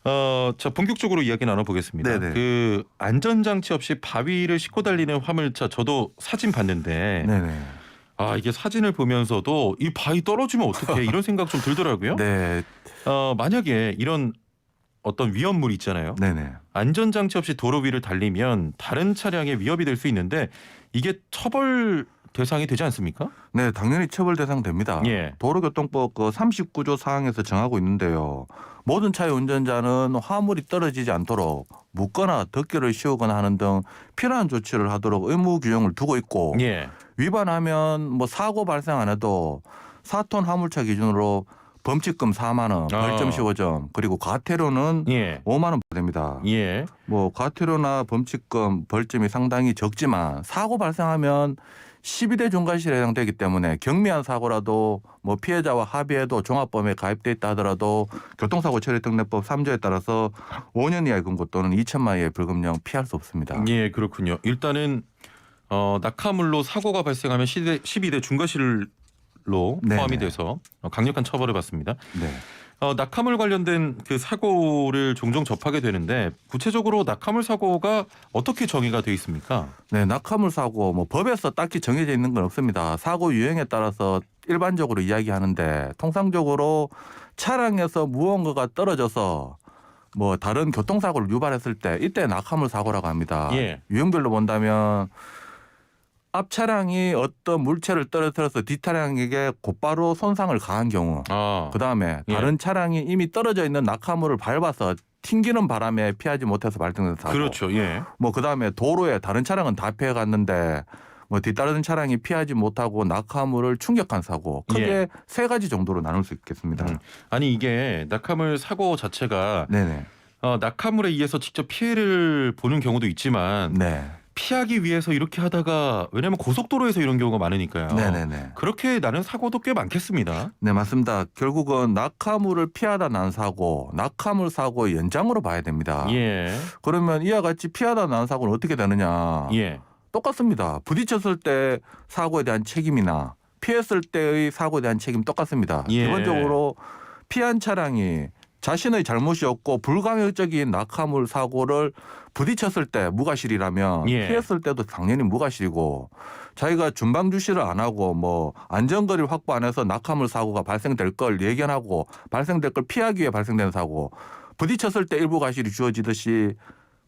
자 본격적으로 이야기 나눠보겠습니다. 네네. 그 안전장치 없이 바위를 싣고 달리는 화물차 저도 사진 봤는데 네네. 아 이게 사진을 보면서도 이 바위 떨어지면 어떡해 이런 생각 좀 들더라고요. 네. 만약에 이런 어떤 위험물 있잖아요. 네네. 안전장치 없이 도로 위를 달리면 다른 차량에 위협이 될 수 있는데 이게 처벌 대상이 되지 않습니까? 네, 당연히 처벌 대상됩니다. 예. 도로교통법 그 39조 사항에서 정하고 있는데요. 모든 차의 운전자는 화물이 떨어지지 않도록 묶거나 덮개를 씌우거나 하는 등 필요한 조치를 하도록 의무 규정을 두고 있고 예. 위반하면 뭐 사고 발생 안 해도 4톤 화물차 기준으로 범칙금 4만 원, 벌점 15점, 그리고 과태료는 예. 5만 원 됩니다. 예. 뭐 과태료나 범칙금, 벌점이 상당히 적지만 사고 발생하면 12대 중과실에 해당되기 때문에 경미한 사고라도 뭐 피해자와 합의해도 종합범에 가입돼 있다 하더라도 교통사고 처리특례법 3조에 따라서 5년 이하의 금고 또는 2천만 원의 벌금령 피할 수 없습니다. 예, 그렇군요. 일단은 낙하물로 사고가 발생하면 12대 중과실로 네네. 포함이 돼서 강력한 처벌을 받습니다. 네. 낙하물 관련된 그 사고를 종종 접하게 되는데 구체적으로 낙하물 사고가 어떻게 정의가 돼 있습니까? 네, 낙하물 사고 뭐 법에서 딱히 정해져 있는 건 없습니다. 사고 유형에 따라서 일반적으로 이야기하는데 통상적으로 차량에서 무언가가 떨어져서 뭐 다른 교통사고를 유발했을 때 이때 낙하물 사고라고 합니다. 예. 유형별로 본다면 앞 차량이 어떤 물체를 떨어뜨려서 뒷 차량에게 곧바로 손상을 가한 경우, 그다음에 예. 다른 차량이 이미 떨어져 있는 낙하물을 밟아서 튕기는 바람에 피하지 못해서 발생된 사고. 그렇죠. 예. 뭐 그다음에 도로에 다른 차량은 다 피해 갔는데 뭐 뒤따르는 차량이 피하지 못하고 낙하물을 충격한 사고. 크게 예. 세 가지 정도로 나눌 수 있겠습니다. 아니 이게 낙하물 사고 자체가 네네. 낙하물에 의해서 직접 피해를 보는 경우도 있지만 네. 피하기 위해서 이렇게 하다가 왜냐하면 고속도로에서 이런 경우가 많으니까요. 네네네. 그렇게 나는 사고도 꽤 많겠습니다. 네, 맞습니다. 결국은 낙하물을 피하다 난 사고, 낙하물 사고의 연장으로 봐야 됩니다. 예. 그러면 이와 같이 피하다 난 사고는 어떻게 되느냐? 예. 똑같습니다. 부딪혔을 때 사고에 대한 책임이나 피했을 때의 사고에 대한 책임 똑같습니다. 예. 기본적으로 피한 차량이 자신의 잘못이었고 불강력적인 낙하물 사고를 부딪혔을 때 무과실이라면 예. 피했을 때도 당연히 무과실이고 자기가 준방 주시를 안 하고 뭐 안전거리를 확보 안 해서 낙하물 사고가 발생될 걸 예견하고 발생될 걸 피하기 위해 발생된 사고 부딪혔을 때 일부 과실이 주어지듯이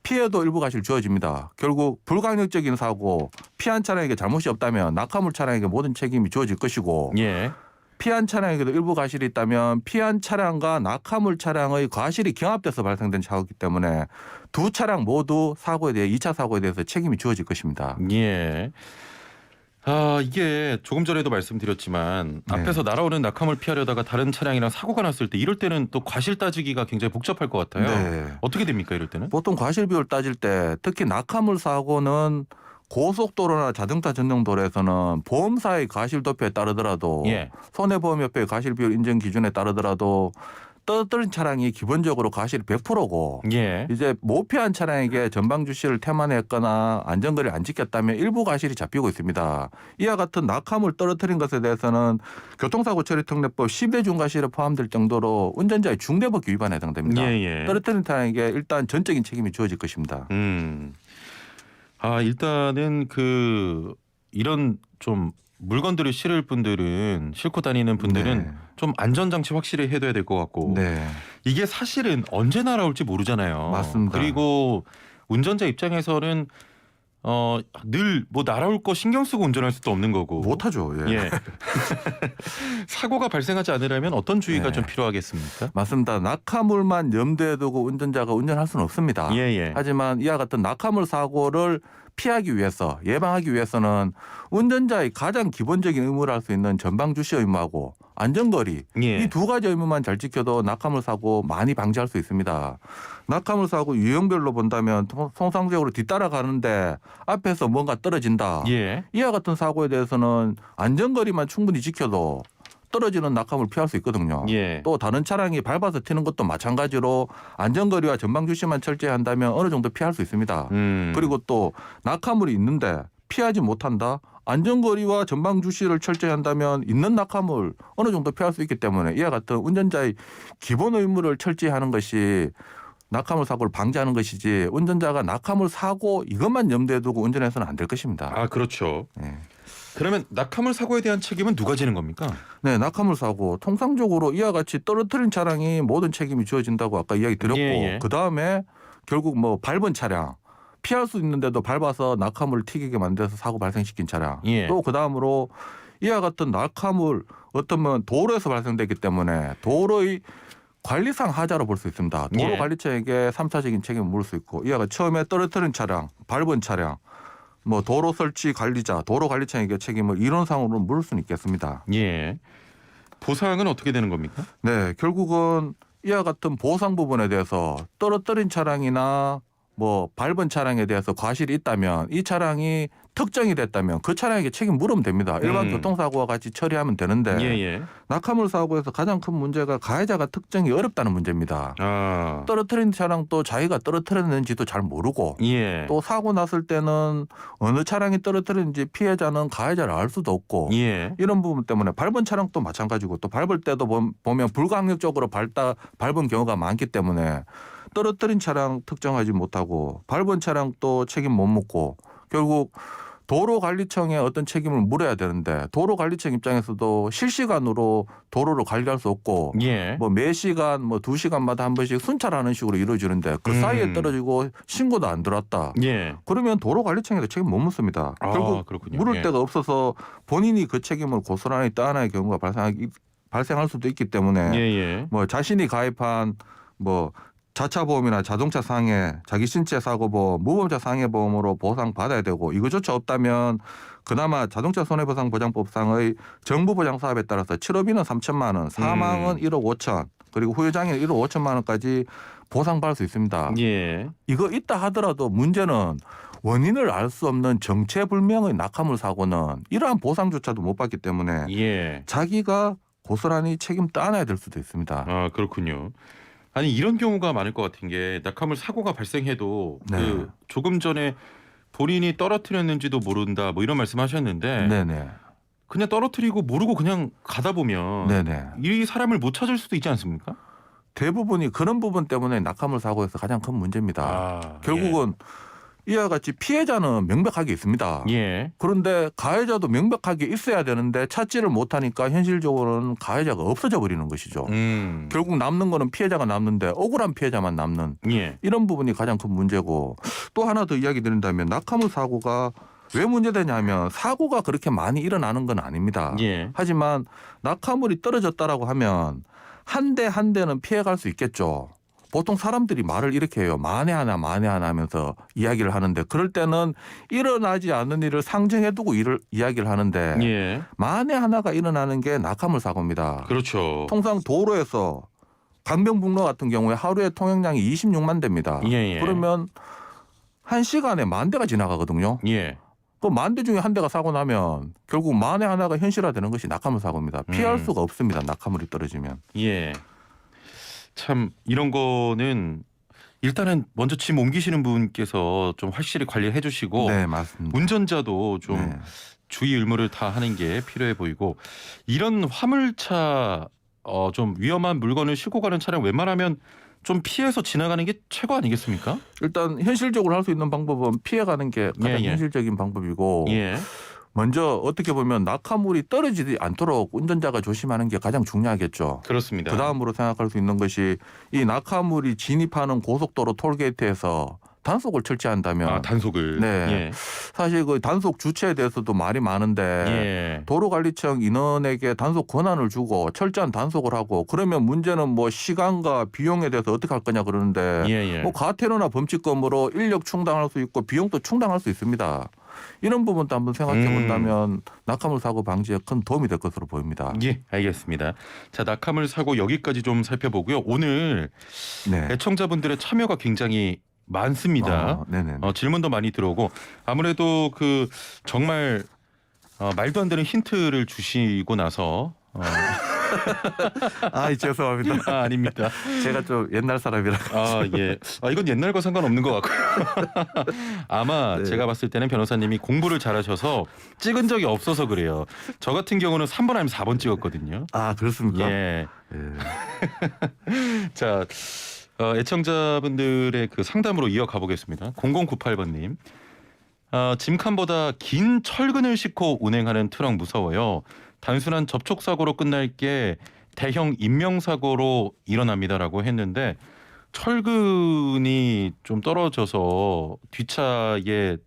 피해도 일부 과실 주어집니다. 결국 불강력적인 사고 피한 차량에게 잘못이 없다면 낙하물 차량에게 모든 책임이 주어질 것이고 예. 피한 차량에게도 일부 과실이 있다면 피한 차량과 낙하물 차량의 과실이 경합돼서 발생된 사고이기 때문에 두 차량 모두 사고에 대해 2차 사고에 대해서 책임이 주어질 것입니다. 예. 이게 조금 전에도 말씀드렸지만 네. 앞에서 날아오는 낙하물 피하려다가 다른 차량이랑 사고가 났을 때 이럴 때는 또 과실 따지기가 굉장히 복잡할 것 같아요. 네. 어떻게 됩니까 이럴 때는? 보통 과실 비율 따질 때 특히 낙하물 사고는 고속도로나 자동차 전용 도로에서는 보험사의 과실 도표에 따르더라도 예. 손해보험협회의 과실 비율 인정 기준에 따르더라도 떨어뜨린 차량이 기본적으로 과실이 100%고 예. 이제 모피한 차량에게 전방 주시를 태만했거나 안전거리를 안 지켰다면 일부 과실이 잡히고 있습니다. 이와 같은 낙하물 떨어뜨린 것에 대해서는 교통사고 처리특례법 10대 중과실에 포함될 정도로 운전자의 중대법규 위반에 해당됩니다. 예. 떨어뜨린 차량에게 일단 전적인 책임이 주어질 것입니다. 일단은 이런 좀 물건들을 실을 분들은 싣고 다니는 분들은 네. 좀 안전장치 확실히 해둬야 될 것 같고 네. 이게 사실은 언제 날아올지 모르잖아요. 맞습니다. 그리고 운전자 입장에서는 늘 뭐 날아올 거 신경 쓰고 운전할 수도 없는 거고. 못하죠. 예. 예. 사고가 발생하지 않으려면 어떤 주의가 네. 좀 필요하겠습니까? 맞습니다. 낙하물만 염두에 두고 운전자가 운전할 수는 없습니다. 예. 하지만 이와 같은 낙하물 사고를 피하기 위해서 예방하기 위해서는 운전자의 가장 기본적인 의무를 할 수 있는 전방 주시 의무하고 안전거리 예. 이 두 가지 의무만 잘 지켜도 낙하물 사고 많이 방지할 수 있습니다. 낙하물 사고 유형별로 본다면 통상적으로 뒤따라가는데 앞에서 뭔가 떨어진다. 예. 이와 같은 사고에 대해서는 안전거리만 충분히 지켜도 떨어지는 낙하물 피할 수 있거든요. 예. 또 다른 차량이 밟아서 튀는 것도 마찬가지로 안전거리와 전방 주시만 철저히 한다면 어느 정도 피할 수 있습니다. 그리고 또 낙하물이 있는데 피하지 못한다. 안전거리와 전방 주시를 철저히 한다면 있는 낙하물 어느 정도 피할 수 있기 때문에 이와 같은 운전자의 기본 의무를 철저히 하는 것이 낙하물 사고를 방지하는 것이지 운전자가 낙하물 사고 이것만 염두에 두고 운전해서는 안 될 것입니다. 아, 그렇죠. 네. 그러면 낙하물 사고에 대한 책임은 누가 지는 겁니까? 네, 낙하물 사고 통상적으로 이와 같이 떨어뜨린 차량이 모든 책임이 지어진다고 아까 이야기 드렸고 예. 그 다음에 결국 뭐 밟은 차량 피할 수 있는데도 밟아서 낙하물을 튀기게 만들어서 사고 발생시킨 차량 예. 또 그 다음으로 이와 같은 낙하물 어쩌면 도로에서 발생되기 때문에 도로의 관리상 하자로 볼 수 있습니다. 예. 도로관리청에게 3차적인 책임을 물을 수 있고 이와 같이 처음에 떨어뜨린 차량, 밟은 차량 뭐 도로 설치 관리자, 도로관리청에게 책임을 이론상으로는 물을 수는 있겠습니다. 예. 보상은 어떻게 되는 겁니까? 네, 결국은 이와 같은 보상 부분에 대해서 떨어뜨린 차량이나 뭐 밟은 차량에 대해서 과실이 있다면 이 차량이 특정이 됐다면 그 차량에게 책임 물으면 됩니다. 일반 교통사고와 같이 처리하면 되는데 예. 낙하물 사고에서 가장 큰 문제가 가해자가 특정이 어렵다는 문제입니다. 아. 떨어뜨린 차량도 자기가 떨어뜨렸는지도 잘 모르고 예. 또 사고 났을 때는 어느 차량이 떨어뜨렸는지 피해자는 가해자를 알 수도 없고 예. 이런 부분 때문에 밟은 차량도 마찬가지고 또 밟을 때도 보면 불강력적으로 밟은 경우가 많기 때문에 떨어뜨린 차량 특정하지 못하고 밟은 차량도 책임 못 묻고 결국 도로관리청에 어떤 책임을 물어야 되는데 도로관리청 입장에서도 실시간으로 도로를 관리할 수 없고 예. 뭐 매 시간 뭐 2시간마다 한 번씩 순찰하는 식으로 이루어지는데 그 사이에 떨어지고 신고도 안 들어왔다. 예. 그러면 도로관리청에도 책임 못 묻습니다. 아, 결국 그렇군요. 물을 예. 데가 없어서 본인이 그 책임을 고스란히 떠안할 경우가 발생할 수도 있기 때문에 예. 뭐 자신이 가입한 뭐 자차 보험이나 자동차 상해, 자기 신체 사고 보험, 무보험자 상해 보험으로 보상 받아야 되고 이거조차 없다면 그나마 자동차 손해보상 보장법상의 정부 보장 사업에 따라서 7업인은 3천만 원, 사망은 1억 5천, 그리고 후유장애는 1억 5천만 원까지 보상받을 수 있습니다. 예. 이거 있다 하더라도 문제는 원인을 알 수 없는 정체불명의 낙하물 사고는 이러한 보상조차도 못 받기 때문에 예. 자기가 고스란히 책임 떠안아야 될 수도 있습니다. 아, 그렇군요. 아니, 이런 경우가 많을 것 같은 게 낙하물 사고가 발생해도 네. 그 조금 전에 본인이 떨어뜨렸는지도 모른다 뭐 이런 말씀하셨는데 네네. 그냥 떨어뜨리고 모르고 그냥 가다 보면 네네. 이 사람을 못 찾을 수도 있지 않습니까? 대부분이 그런 부분 때문에 낙하물 사고에서 가장 큰 문제입니다. 아, 결국은 이와 같이 피해자는 명백하게 있습니다. 예. 그런데 가해자도 명백하게 있어야 되는데 찾지를 못하니까 현실적으로는 가해자가 없어져 버리는 것이죠. 결국 남는 거는 피해자가 남는데 억울한 피해자만 남는 예. 이런 부분이 가장 큰 문제고 또 하나 더 이야기 드린다면 낙하물 사고가 왜 문제되냐면 사고가 그렇게 많이 일어나는 건 아닙니다. 예. 하지만 낙하물이 떨어졌다라고 하면 한 대 한 대는 피해갈 수 있겠죠. 보통 사람들이 말을 이렇게 해요. 만에 하나 하면서 이야기를 하는데 그럴 때는 일어나지 않는 일을 상정해 두고 이야기를 하는데 예. 만에 하나가 일어나는 게 낙하물 사고입니다. 그렇죠. 통상 도로에서 강변북로 같은 경우에 하루에 통행량이 26만 대입니다. 예. 그러면 한 시간에 만 대가 지나가거든요. 예. 그 만 대 중에 한 대가 사고 나면 결국 만에 하나가 현실화되는 것이 낙하물 사고입니다. 피할 수가 없습니다. 낙하물이 떨어지면. 예. 참 이런 거는 일단은 먼저 짐 옮기시는 분께서 좀 확실히 관리해 주시고 네, 맞습니다. 운전자도 좀 네. 주의 의무를 다 하는 게 필요해 보이고 이런 화물차 좀 위험한 물건을 싣고 가는 차량 웬만하면 좀 피해서 지나가는 게 최고 아니겠습니까? 일단 현실적으로 할 수 있는 방법은 피해가는 게 가장 예. 현실적인 방법이고 예. 먼저 어떻게 보면 낙하물이 떨어지지 않도록 운전자가 조심하는 게 가장 중요하겠죠. 그렇습니다. 그다음으로 생각할 수 있는 것이 이 낙하물이 진입하는 고속도로 톨게이트에서 단속을 철저한다면 단속을. 네. 예. 사실 그 단속 주체에 대해서도 말이 많은데 예. 도로관리청 인원에게 단속 권한을 주고 철저한 단속을 하고 그러면 문제는 뭐 시간과 비용에 대해서 어떻게 할 거냐 그러는데 예. 뭐 과태료나 범칙금으로 인력 충당할 수 있고 비용도 충당할 수 있습니다. 이런 부분도 한번 생각해 본다면 낙하물 사고 방지에 큰 도움이 될 것으로 보입니다. 예, 알겠습니다. 자, 낙하물 사고 여기까지 좀 살펴보고요. 오늘 네. 애청자분들의 참여가 굉장히 많습니다. 네네. 질문도 많이 들어오고 아무래도 그 정말 말도 안 되는 힌트를 주시고 나서 죄송합니다. 아닙니다. 제가 좀 옛날 사람이라. 예. 이건 옛날과 상관없는 것 같고요. 아마 네. 제가 봤을 때는 변호사님이 공부를 잘하셔서 찍은 적이 없어서 그래요. 저 같은 경우는 3번 아니면 4번 찍었거든요. 그렇습니까? 예. 예. 자, 애청자분들의 그 상담으로 이어가 보겠습니다. 0098번님. 짐칸보다 긴 철근을 싣고 운행하는 트럭 무서워요. 단순한 접촉 사고로 끝날 게 대형 인명사고로 일어납니다라고 했는데 철근이 좀 떨어져서 뒷차에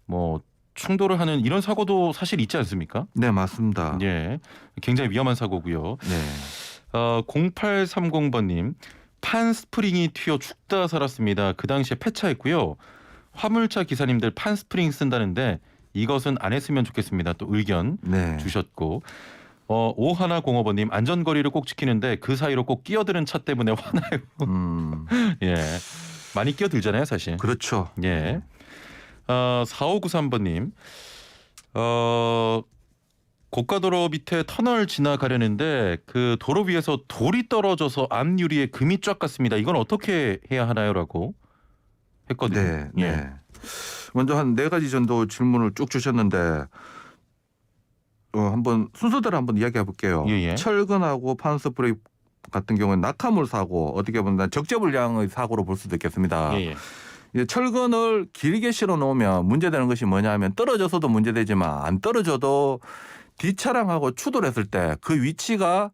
뭐 충돌을 하는 이런 사고도 사실 있지 않습니까? 네, 맞습니다. 예, 굉장히 위험한 사고고요. 네. 0830번님 판 스프링이 튀어 죽다 살았습니다. 그 당시에 폐차했고요. 화물차 기사님들 판 스프링 쓴다는데 이것은 안 했으면 좋겠습니다. 또 의견 네. 주셨고 5105번님 안전거리를 꼭 지키는데 그 사이로 꼭 끼어드는 차 때문에 화나요. 예, 많이 끼어들잖아요 사실. 그렇죠. 예. 4593번님 고가도로 밑에 터널 지나가려는데 그 도로 위에서 돌이 떨어져서 앞유리에 금이 쫙 갔습니다. 이건 어떻게 해야 하나요?라고 했거든요. 네. 예. 네. 먼저 한 4가지 정도 질문을 쭉 주셨는데 한번 순서대로 한번 이야기해 볼게요. 예. 철근하고 판스프레이 같은 경우는 낙하물 사고, 어떻게 보면 적재불량의 사고로 볼 수도 있겠습니다. 예. 이제 철근을 길게 실어 놓으면 문제되는 것이 뭐냐면 떨어져서도 문제되지만 안 떨어져도 뒷차량하고 추돌했을 때 그 위치가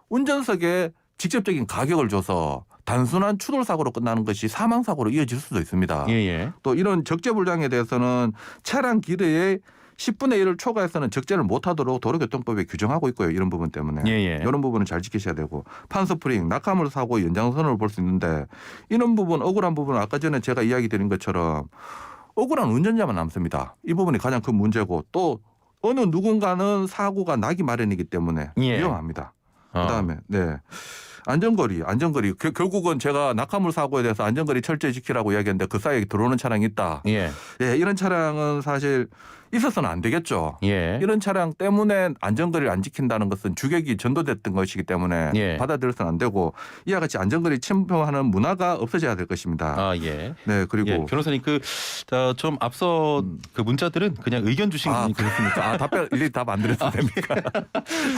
운전석에 직접적인 가격을 줘서 단순한 추돌 사고로 끝나는 것이 사망 사고로 이어질 수도 있습니다. 예. 또 이런 적재불량에 대해서는 차량 길이의 10분의 1을 초과해서는 적재를 못하도록 도로교통법에 규정하고 있고요. 이런 부분 때문에 예. 이런 부분은 잘 지키셔야 되고 판스프링, 낙하물 사고 연장선을 볼 수 있는데 이런 부분 억울한 부분은 아까 전에 제가 이야기 드린 것처럼 억울한 운전자만 남습니다. 이 부분이 가장 큰 문제고 또 어느 누군가는 사고가 나기 마련이기 때문에 예. 위험합니다. 그다음에 네. 안전거리. 결국은 제가 낙하물 사고에 대해서 안전거리 철저히 지키라고 이야기했는데 그 사이에 들어오는 차량이 있다. 예. 예, 이런 차량은 사실 있어서는 안 되겠죠. 예. 이런 차량 때문에 안전거리를 안 지킨다는 것은 주객이 전도됐던 것이기 때문에 예. 받아들여서는 안 되고 이와 같이 안전거리 침범하는 문화가 없어져야 될 것입니다. 아, 예. 네, 그리고 예, 변호사님 좀 앞서 그 문자들은 그냥 의견 주신 거니까. 그렇습니까? 답변 일일이 답 안 드려도 됩니까?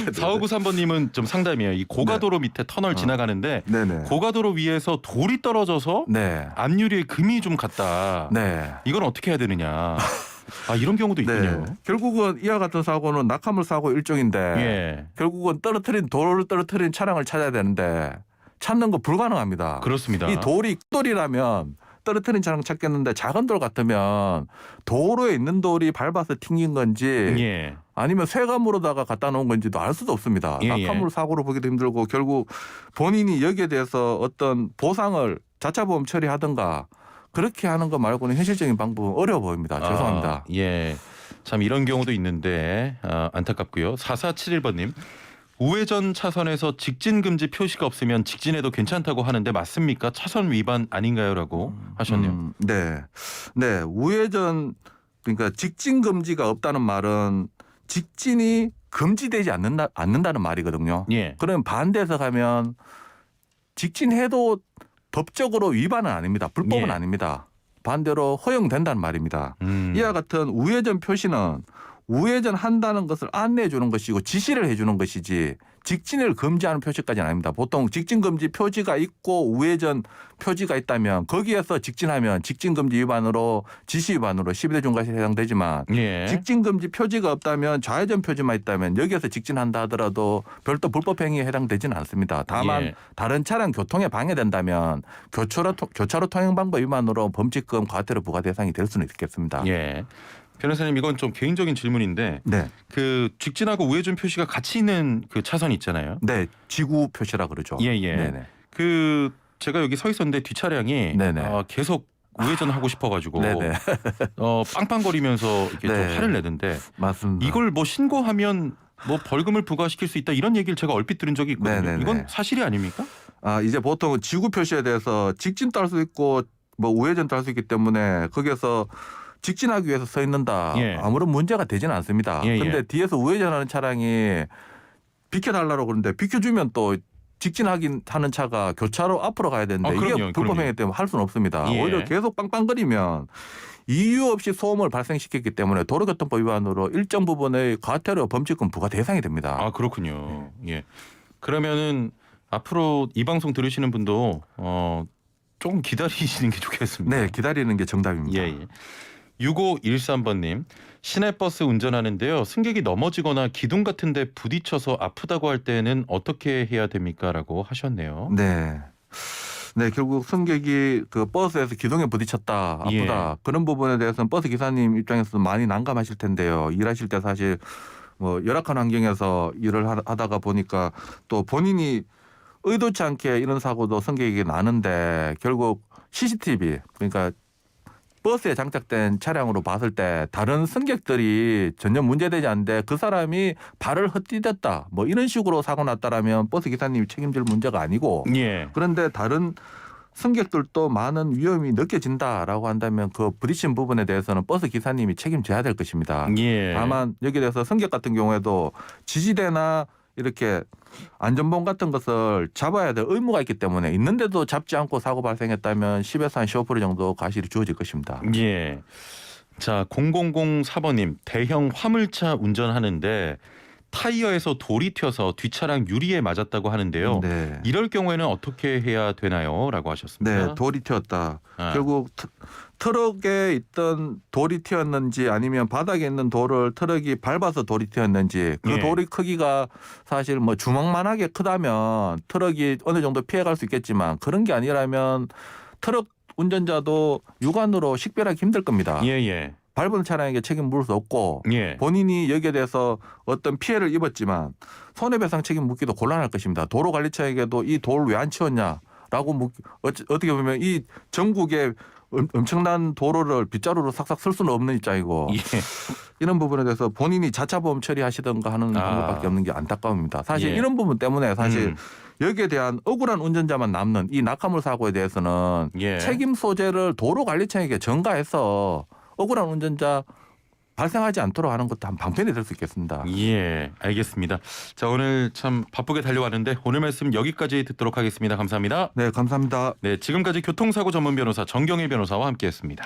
4593번님은 좀 상담이에요. 이 고가도로 밑에 터널 지나가는데 네네. 고가도로 위에서 돌이 떨어져서 네. 앞유리에 금이 좀 갔다. 네. 이건 어떻게 해야 되느냐. 이런 경우도 있군요. 결국은 이와 같은 사고는 낙하물 사고 일종인데 예. 결국은 돌을 떨어뜨린 차량을 찾아야 되는데 찾는 거 불가능합니다. 그렇습니다. 이 돌이라면 떨어뜨린 차량 찾겠는데 작은 돌 같으면 도로에 있는 돌이 밟아서 튕긴 건지 예. 아니면 쇠가무로다가 갖다 놓은 건지도 알 수도 없습니다. 예. 낙하물 사고로 보기도 힘들고 결국 본인이 여기에 대해서 어떤 보상을 자차보험 처리하든가 그렇게 하는 거 말고는 현실적인 방법은 어려워 보입니다. 죄송합니다. 예. 참 이런 경우도 있는데 안타깝고요. 4471번님. 우회전 차선에서 직진 금지 표시가 없으면 직진해도 괜찮다고 하는데 맞습니까? 차선 위반 아닌가요?라고 하셨네요. 네. 네. 우회전 그러니까 직진 금지가 없다는 말은 직진이 금지되지 않는다는 말이거든요. 예. 그러면 반대해서 가면 직진해도 법적으로 위반은 아닙니다. 불법은 예. 아닙니다. 반대로 허용된다는 말입니다. 이와 같은 우회전 표시는 우회전 한다는 것을 안내해 주는 것이고 지시를 해 주는 것이지 직진을 금지하는 표시까지는 아닙니다. 보통 직진 금지 표지가 있고 우회전 표지가 있다면 거기에서 직진하면 직진 금지 위반으로 지시 위반으로 12대 중과실에 해당되지만 예. 직진 금지 표지가 없다면 좌회전 표지만 있다면 여기에서 직진한다 하더라도 별도 불법 행위에 해당되지는 않습니다. 다만 예. 다른 차량 교통에 방해된다면 교차로 통행 방법 위반으로 범칙금 과태료 부과 대상이 될 수는 있겠습니다. 예. 변호사님 이건 좀 개인적인 질문인데 네. 그 직진하고 우회전 표시가 같이 있는 그 차선 있잖아요. 네, 지구 표시라 그러죠. 예. 네네. 그 제가 여기 서 있었는데 뒷차량이 네네. 계속 우회전하고 싶어가지고 네네. 빵빵거리면서 이렇게 네. 좀 화를 내던데 맞습니다. 이걸 뭐 신고하면 뭐 벌금을 부과시킬 수 있다 이런 얘기를 제가 얼핏 들은 적이 있거든요. 네네네. 이건 사실이 아닙니까? 이제 보통 지구 표시에 대해서 직진도 할 수 있고 뭐 우회전도 할 수 있기 때문에 거기에서 직진하기 위해서 서 있는다. 예. 아무런 문제가 되지는 않습니다. 그런데 뒤에서 우회전하는 차량이 비켜달라고 그러는데 비켜주면 또 직진하긴 하는 차가 교차로 앞으로 가야 되는데 이게 그럼요. 불법 행위 때문에 할 수는 없습니다. 예. 오히려 계속 빵빵거리면 이유 없이 소음을 발생시켰기 때문에 도로교통법 위반으로 일정 부분의 과태료 범칙금 부과 대상이 됩니다. 그렇군요. 예. 그러면은 앞으로 이 방송 들으시는 분도 조금 기다리시는 게 좋겠습니다. 네, 기다리는 게 정답입니다. 예, 예. 6513번님 시내버스 운전하는데요. 승객이 넘어지거나 기둥 같은 데 부딪혀서 아프다고 할 때는 어떻게 해야 됩니까? 라고 하셨네요. 네. 네, 결국 승객이 그 버스에서 기둥에 부딪혔다, 아프다. 그런 부분에 대해서는 버스 기사님 입장에서 많이 난감하실 텐데요. 일하실 때 사실 뭐 열악한 환경에서 일을 하다가 보니까 또 본인이 의도치 않게 이런 사고도 승객에게 나는데 결국 CCTV 그러니까 버스에 장착된 차량으로 봤을 때 다른 승객들이 전혀 문제되지 않는데 그 사람이 발을 헛디뎠다 뭐 이런 식으로 사고 났다라면 버스 기사님이 책임질 문제가 아니고 예. 그런데 다른 승객들도 많은 위험이 느껴진다라고 한다면 그 부딪힌 부분에 대해서는 버스 기사님이 책임져야 될 것입니다. 예. 다만 여기에 대해서 승객 같은 경우에도 지지대나 이렇게 안전봉 같은 것을 잡아야 될 의무가 있기 때문에 있는데도 잡지 않고 사고 발생했다면 10에서 한 15% 정도 과실이 주어질 것입니다. 예. 자, 0004번님 대형 화물차 운전하는데 타이어에서 돌이 튀어서 뒷차량 유리에 맞았다고 하는데요. 네. 이럴 경우에는 어떻게 해야 되나요? 라고 하셨습니다. 네, 돌이 튀었다. 아. 결국 트럭에 있던 돌이 튀었는지 아니면 바닥에 있는 돌을 트럭이 밟아서 돌이 튀었는지 그 예. 돌의 크기가 사실 뭐 주먹만하게 크다면 트럭이 어느 정도 피해갈 수 있겠지만 그런 게 아니라면 트럭 운전자도 육안으로 식별하기 힘들 겁니다. 예, 예. 밟은 차량에게 책임 물을 수 없고 예. 본인이 여기에 대해서 어떤 피해를 입었지만 손해배상 책임 묻기도 곤란할 것입니다. 도로관리청에게도 이 돌 왜 안 치웠냐라고 어떻게 보면 이 전국에 엄청난 도로를 빗자루로 싹싹 쓸 수는 없는 입장이고 예. 이런 부분에 대해서 본인이 자차보험 처리하시던가 하는 방법밖에 없는 게 안타까웁니다. 사실 예. 이런 부분 때문에 사실 여기에 대한 억울한 운전자만 남는 이 낙하물 사고에 대해서는 예. 책임 소재를 도로관리청에게 전가해서 억울한 운전자 발생하지 않도록 하는 것도 한 방편이 될 수 있겠습니다. 예, 알겠습니다. 자, 오늘 참 바쁘게 달려왔는데 오늘 말씀 여기까지 듣도록 하겠습니다. 감사합니다. 네, 감사합니다. 네, 지금까지 교통사고 전문 변호사 정경희 변호사와 함께했습니다.